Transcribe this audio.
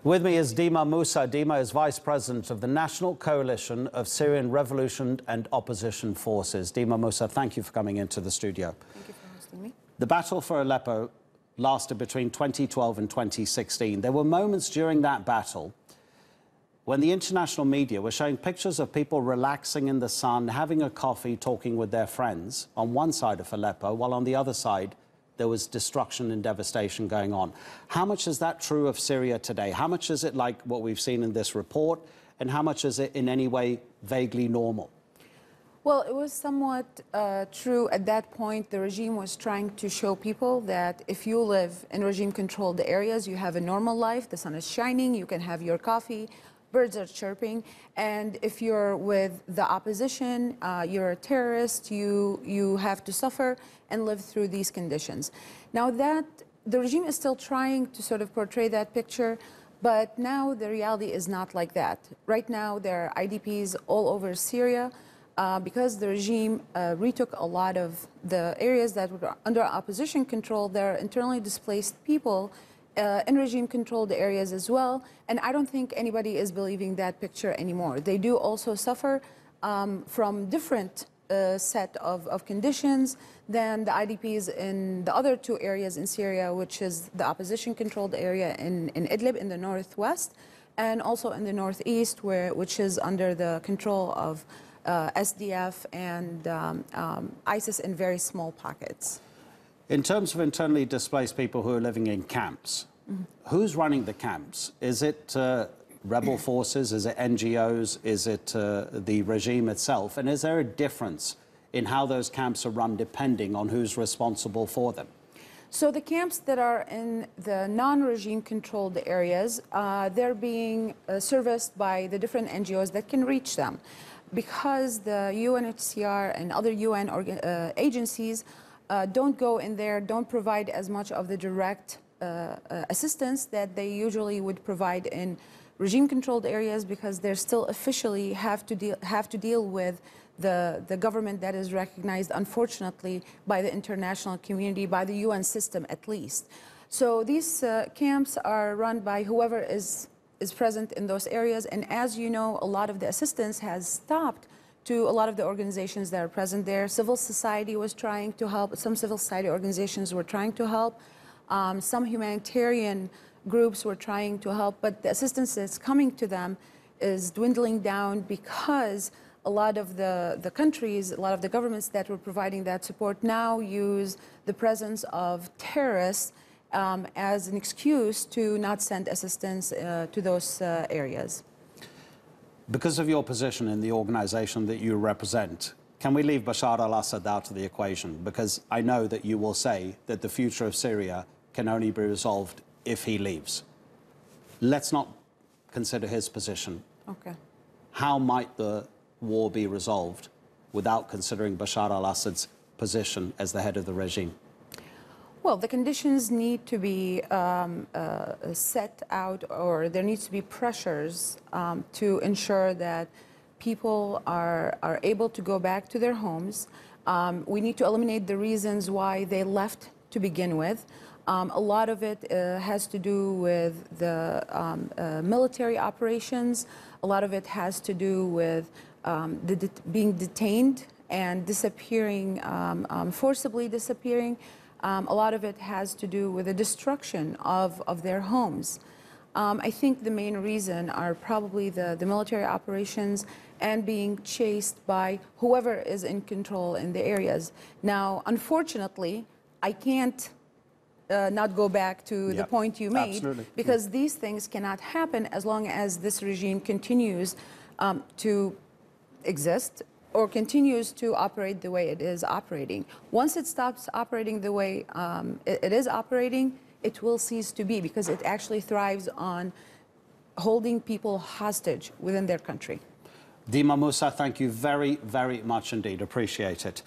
With me is Dima Moussa. Dima is Vice President of the National Coalition of Syrian Revolution and Opposition Forces. Dima Moussa, thank you for coming into the studio. Thank you for hosting me. The battle for Aleppo lasted between 2012 and 2016. There were moments during that battle when the international media were showing pictures of people relaxing in the sun, having a coffee, talking with their friends on one side of Aleppo, while on the other side there was destruction and devastation going on. How much is that true of Syria today? How much is it like what we've seen in this report? And how much is it in any way vaguely normal? Well, it was somewhat true at that point. The regime was trying to show people that if you live in regime-controlled areas, you have a normal life, the sun is shining, you can have your coffee, birds are chirping, and if you're with the opposition, you're a terrorist, you have to suffer and live through these conditions. Now that the regime is still trying to sort of portray that picture, but now the reality is not like that. Right now there are IDPs all over Syria because the regime retook a lot of the areas that were under opposition control. There are internally displaced people in regime-controlled areas as well, and I don't think anybody is believing that picture anymore. They do also suffer from different set of conditions than the IDPs in the other two areas in Syria, which is the opposition-controlled area in Idlib in the northwest, and also in the northeast, which is under the control of SDF and ISIS in very small pockets. In terms of internally displaced people who are living in camps, who's running the camps? Is it rebel forces? Is it NGOs? Is it the regime itself? And is there a difference in how those camps are run depending on who's responsible for them? So the camps that are in the non-regime controlled areas, they're being serviced by the different NGOs that can reach them. Because the UNHCR and other UN agencies don't go in there, don't provide as much of the direct assistance that they usually would provide in regime-controlled areas, because they still officially have to deal with the government that is recognized, unfortunately, by the international community, by the UN system at least. So these camps are run by whoever is present in those areas, and as you know, a lot of the assistance has stopped to a lot of the organizations that are present there. Civil society was trying to help. Some civil society organizations were trying to help. Some humanitarian groups were trying to help, but the assistance that's coming to them is dwindling down because a lot of the countries, a lot of the governments that were providing that support now use the presence of terrorists as an excuse to not send assistance to those areas. Because of your position in the organization that you represent, can we leave Bashar al-Assad out of the equation? Because I know that you will say that the future of Syria can only be resolved if he leaves. Let's not consider his position. Okay. How might the war be resolved without considering Bashar al-Assad's position as the head of the regime? Well, the conditions need to be set out, or there needs to be pressures to ensure that people are able to go back to their homes. We need to eliminate the reasons why they left to begin with. A lot of it has to do with the military operations. A lot of it has to do with being detained and disappearing, forcibly disappearing. A lot of it has to do with the destruction of their homes. I think the main reason are probably the military operations and being chased by whoever is in control in the areas. Now, unfortunately, I can't not go back to the point you made, because these things cannot happen as long as this regime continues to exist or continues to operate the way it is operating. Once it stops operating the way it is operating, it will cease to be, because it actually thrives on holding people hostage within their country. Dima Moussa, thank you very, very much indeed. Appreciate it.